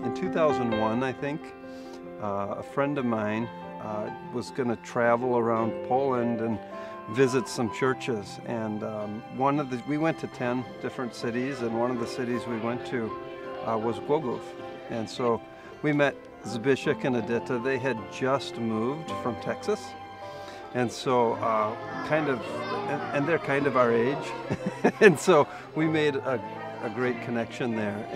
In 2001, I think, a friend of mine was going to travel around Poland and visit some churches, and we went to 10 different cities, and one of the cities we went to was Głogów. And so we met Zbyszek and Edyta. They had just moved from Texas, and so and they're kind of our age, and so we made a great connection there.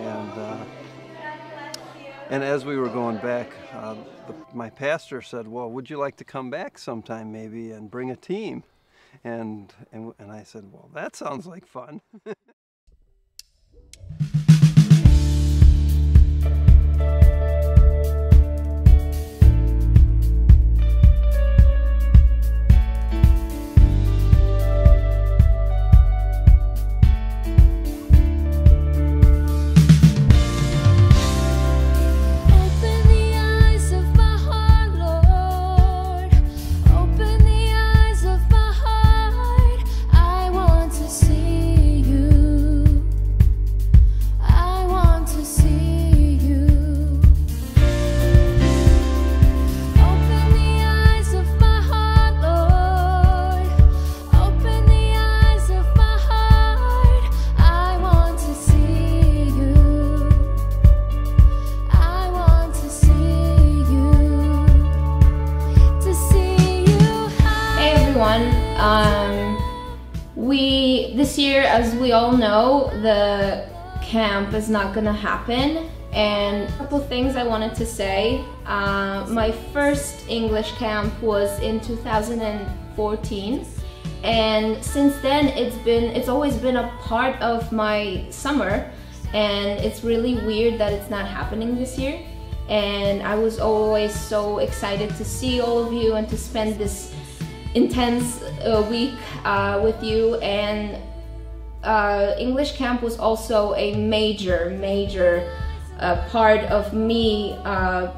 And as we were going back, my pastor said, "Well, would you like to come back sometime, maybe, and bring a team?" And I said, "Well, that sounds like fun." This year, as we all know, the camp is not gonna happen, and a couple things I wanted to say. My first English camp was in 2014, and since then it's always been a part of my summer, and it's really weird that it's not happening this year. And I was always so excited to see all of you and to spend this intense week with you. And English camp was also a major part of me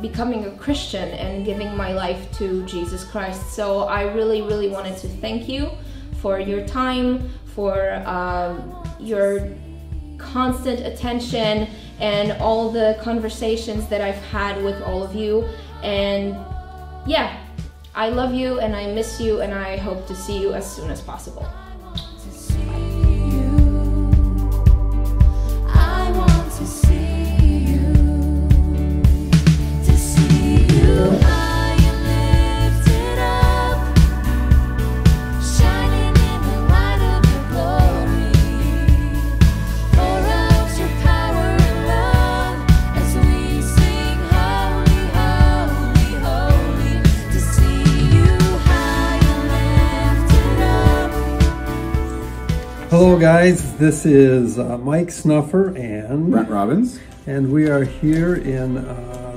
becoming a Christian and giving my life to Jesus Christ. So I really wanted to thank you for your time, for your constant attention, and all the conversations that I've had with all of you. And yeah, I love you and I miss you, and I hope to see you as soon as possible. Hello guys, this is Mike Snuffer and Brent Robbins, and we are here in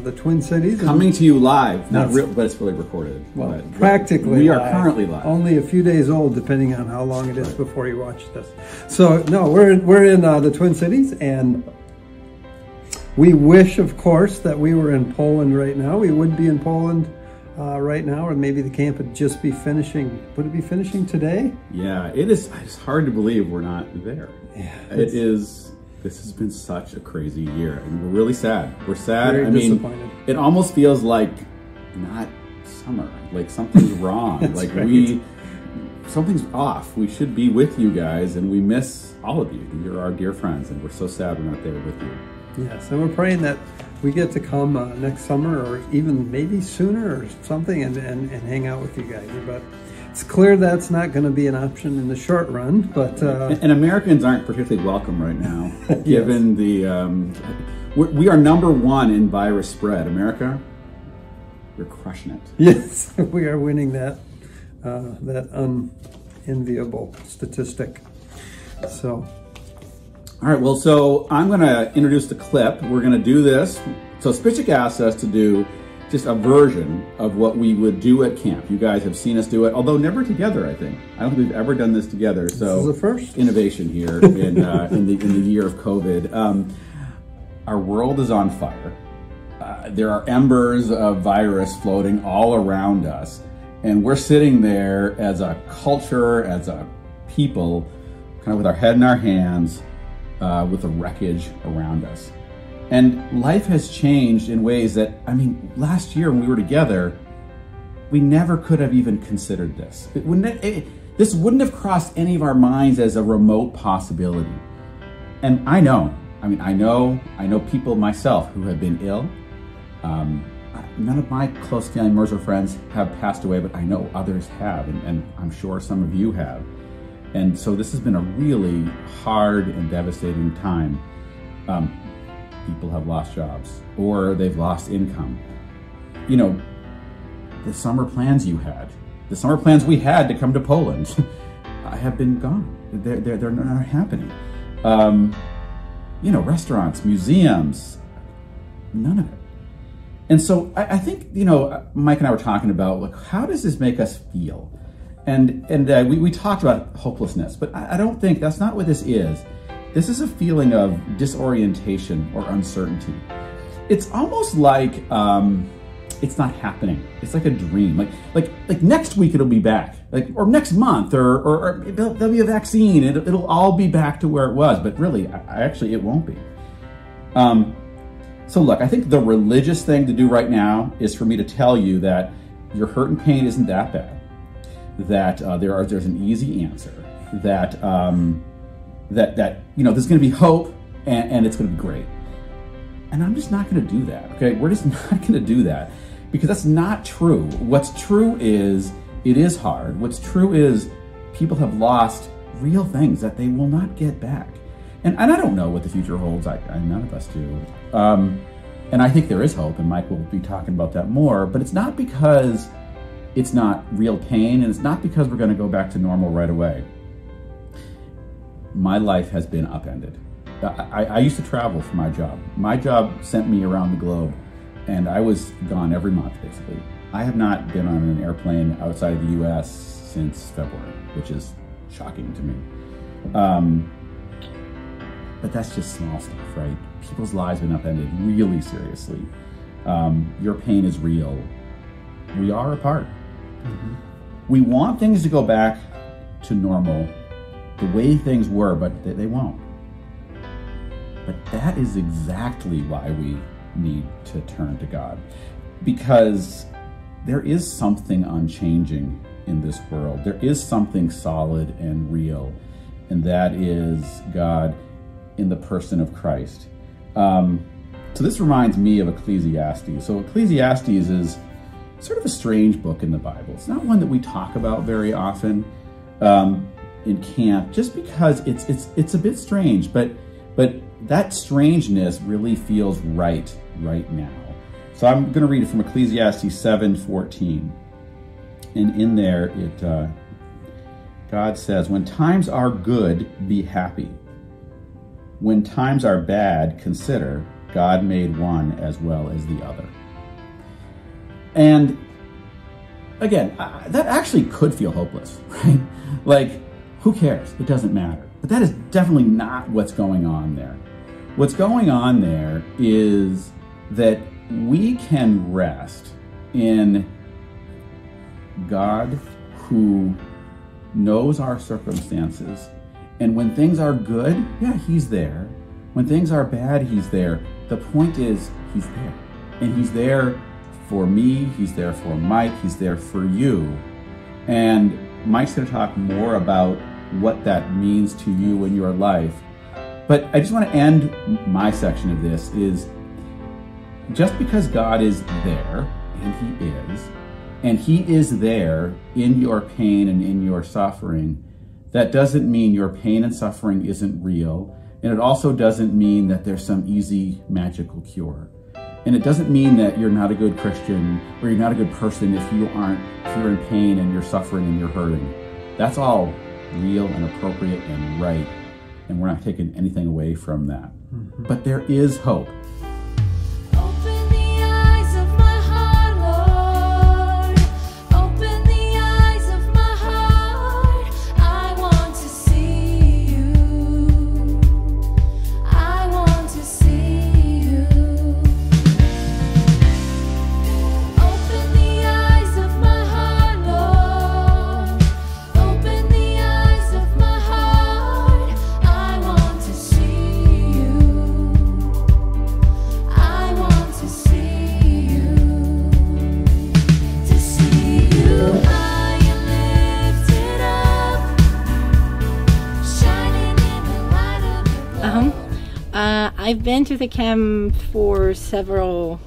the Twin Cities. Coming to you live, not real, but it's really recorded. Well, practically we are live. Currently live. Only a few days old, depending on how long it is before you watch this. So no, we're in the Twin Cities, and we wish, of course, that we were in Poland right now. We would be in Poland right now, or maybe the camp would just be finishing. Would it be finishing today? Yeah, it is. It's hard to believe we're not there. Yeah, it is. This has been such a crazy year, and we're really sad. We're sad. Very disappointed. It almost feels like not summer. Like something's wrong. Like right. Something's off. We should be with you guys, and we miss all of you. You're our dear friends, and we're so sad we're not there with you. Yes, and we're praying that we get to come next summer, or even maybe sooner or something, and hang out with you guys. But it's clear that's not going to be an option in the short run. But and Americans aren't particularly welcome right now, given the we are #1 in virus spread. America, you're crushing it. Yes, we are winning that unenviable statistic. So. All right, well, so I'm going to introduce the clip. We're going to do this. So Zbyszek asked us to do just a version of what we would do at camp. You guys have seen us do it, although never together, I think. I don't think we've ever done this together. So this is the first innovation here in the year of COVID. Our world is on fire. There are embers of virus floating all around us. And we're sitting there as a culture, as a people, kind of with our head in our hands, with the wreckage around us. And life has changed in ways that, I mean, last year when we were together, we never could have even considered this. This wouldn't have crossed any of our minds as a remote possibility. And I know people myself who have been ill. None of my close family members or friends have passed away, but I know others have, and I'm sure some of you have. And so this has been a really hard and devastating time. People have lost jobs, or they've lost income. You know, the summer plans you had, the summer plans we had to come to Poland have been gone. They're not happening. You know, restaurants, museums, none of it. And so I think, you know, Mike and I were talking about, like, how does this make us feel? And we talked about hopelessness, but I don't think that's not what this is. This is a feeling of disorientation or uncertainty. It's almost like it's not happening. It's like a dream. Like next week it'll be back, or next month, or there'll be a vaccine. It'll all be back to where it was. But really, actually, it won't be. So look, I think the religious thing to do right now is for me to tell you that your hurt and pain isn't that bad. That there's an easy answer. That you know, there's going to be hope, and it's going to be great. And I'm just not going to do that. Okay, we're just not going to do that, because that's not true. What's true is it is hard. What's true is people have lost real things that they will not get back. And I don't know what the future holds. None of us do. And I think there is hope, and Mike will be talking about that more. But it's not because it's not real pain, and it's not because we're going to go back to normal right away. My life has been upended. I used to travel for my job. My job sent me around the globe, and I was gone every month, basically. I have not been on an airplane outside of the U.S. since February, which is shocking to me. But that's just small stuff, right? People's lives have been upended really seriously. Your pain is real. We are apart. Mm-hmm. We want things to go back to normal, the way things were, but they won't. But that is exactly why we need to turn to God. Because there is something unchanging in this world. There is something solid and real, and that is God in the person of Christ. So this reminds me of Ecclesiastes. So Ecclesiastes is sort of a strange book in the Bible. It's not one that we talk about very often in camp, just because it's a bit strange, but that strangeness really feels right now. So I'm going to read it from Ecclesiastes 7:14, and in there God says, "When times are good, be happy. When times are bad, consider God made one as well as the other." And again, that actually could feel hopeless, right? Like, who cares? It doesn't matter. But that is definitely not what's going on there. What's going on there is that we can rest in God who knows our circumstances. And when things are good, yeah, he's there. When things are bad, he's there. The point is, he's there. And he's there for me, he's there for Mike, he's there for you. And Mike's going to talk more about what that means to you in your life. But I just want to end my section of this is, just because God is there, and he is there in your pain and in your suffering, that doesn't mean your pain and suffering isn't real. And it also doesn't mean that there's some easy magical cure. And it doesn't mean that you're not a good Christian or you're not a good person if you're in pain and you're suffering and you're hurting. That's all real and appropriate and right. And we're not taking anything away from that. Mm-hmm. But there is hope. I've been to the camp for several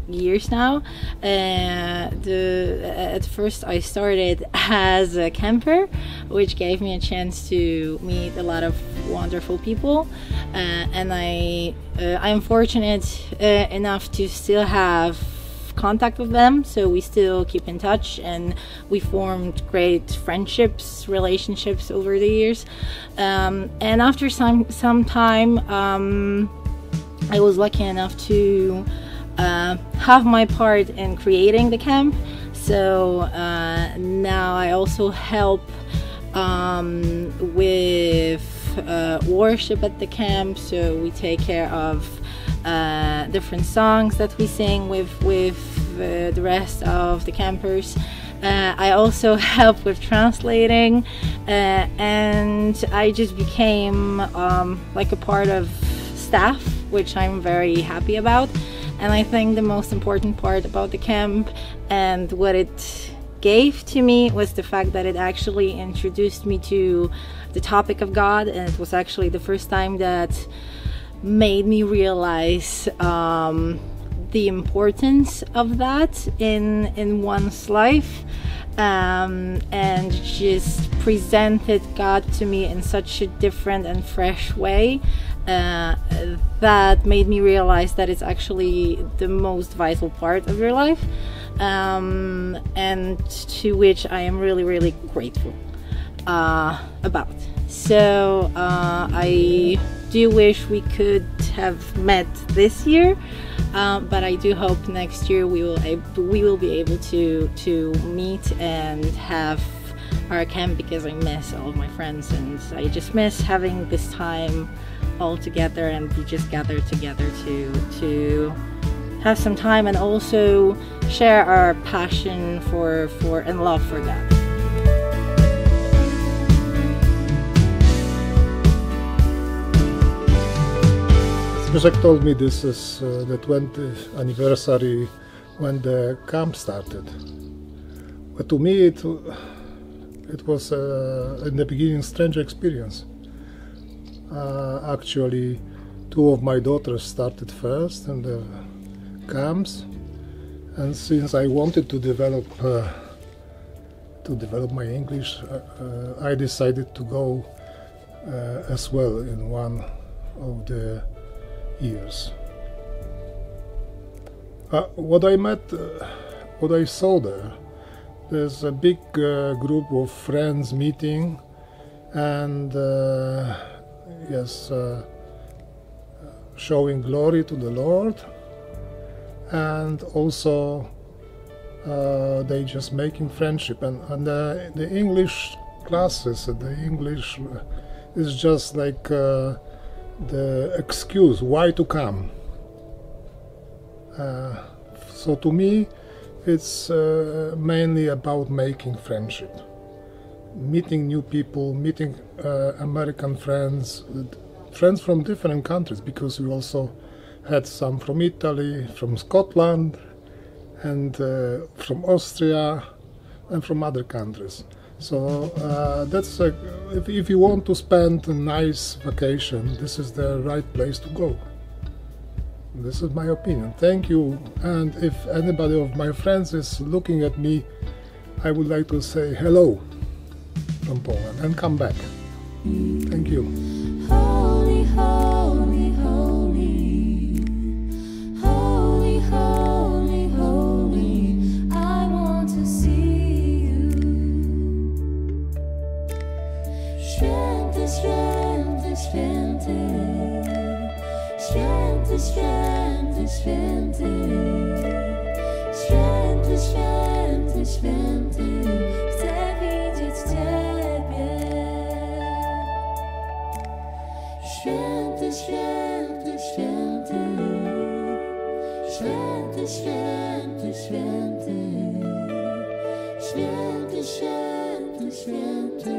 years now. At first I started as a camper, which gave me a chance to meet a lot of wonderful people, and I'm fortunate enough to still have contact with them, so we still keep in touch, and we formed great relationships over the years, and after some time I was lucky enough to have my part in creating the camp. So now I also help with worship at the camp. So we take care of different songs that we sing with the rest of the campers. I also help with translating, and I just became like a part of staff, which I'm very happy about. And I think the most important part about the camp and what it gave to me was the fact that it actually introduced me to the topic of God, and it was actually the first time that made me realize the importance of that in one's life, and just presented God to me in such a different and fresh way. That made me realize that it's actually the most vital part of your life, and to which I am really, really grateful about. So I do wish we could have met this year, but I do hope next year we will be able to meet and have our camp, because I miss all of my friends, and I just miss having this time all together, and we just gather together to have some time and also share our passion for and love for God. Zbyszek told me this is the 20th anniversary when the camp started. But to me it was in the beginning strange experience. Actually, two of my daughters started first in the camps, and since I wanted to develop my English, I decided to go as well in one of the years. What I saw there's a big group of friends meeting, and showing glory to the Lord, and also they just making friendship, and the English classes, the English is just like the excuse why to come. So to me it's mainly about making friendship, meeting new people, meeting American friends from different countries, because we also had some from Italy, from Scotland, and from Austria, and from other countries. So that's if you want to spend a nice vacation, this is the right place to go. This is my opinion. Thank you. And if anybody of my friends is looking at me, I would like to say hello from Poland and come back. Thank you. Holy, holy, holy, holy, holy, holy, I want to see you. Święty, święty, święty, święty, święty, święty, święty, święty, święty, chcę widzieć Ciebie. Święty, święty, święty, święty, święty, święty, święty, święty, święty.